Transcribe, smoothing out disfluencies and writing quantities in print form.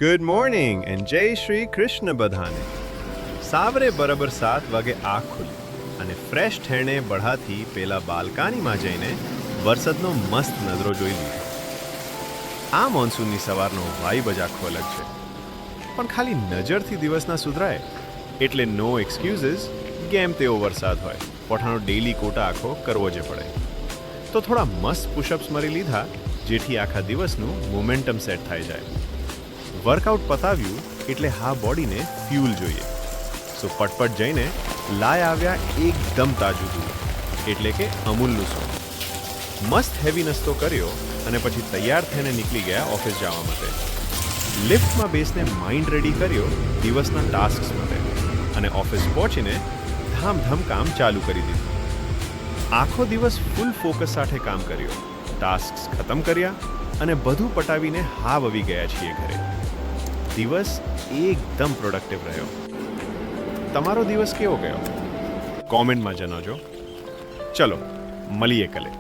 Good morning and જય શ્રી કૃષ્ણ બધાને. સાવરે બરાબર 7 વાગે આંખ ખુલી અને ફ્રેશ થઈને બઢાથી પેલા બાલ્કનીમાં જઈને વરસાદનો મસ્ત નજરો જોઈ લીધો. આ મોન્સૂનની સવારનો વાઇબ જ આખો અલગ છે. પણ ખાલી નજરથી દિવસ ના સુધરાય એટલે નો એક્સક્યુઝીસ. કેમ તેવો વરસાદ હોય, પઠાણો ડેલી કોટા આખો કરવો જ પડે. તો થોડા મસ્ત પુશઅપ્સ મારી લીધા, જેથી આખા દિવસનું મોમેન્ટમ સેટ થઈ જાય. વર્કઆઉટ પતાવ્યું એટલે હા બોડીને ફ્યુલ જોઈએ. સો ફટફટ જઈને લાય આવ્યા એકદમ તાજું દૂધ, એટલે કે અમૂલનું સોન. મસ્ત હેવી નાસ્તો કર્યો અને પછી તૈયાર થઈને નીકળી ગયા ઓફિસ જવા માટે. લિફ્ટમાં બેસને માઇન્ડ રેડી કર્યો દિવસના ટાસ્ક્સ માટે અને ઓફિસ પહોંચીને ધામધમ કામ ચાલુ કરી દીધું. આખો દિવસ ફૂલ ફોકસ સાથે કામ કર્યો, ટાસ્ક્સ ખતમ કર્યા અને બધું પટાવીને હાવ આવી ગયા છીએ ઘરે. દિવસ એકદમ પ્રોડક્ટિવ રહ્યો. તમારો દિવસ કેવો ગયો? કોમેન્ટમાં જણાવજો. ચલો મળીએ કાલે.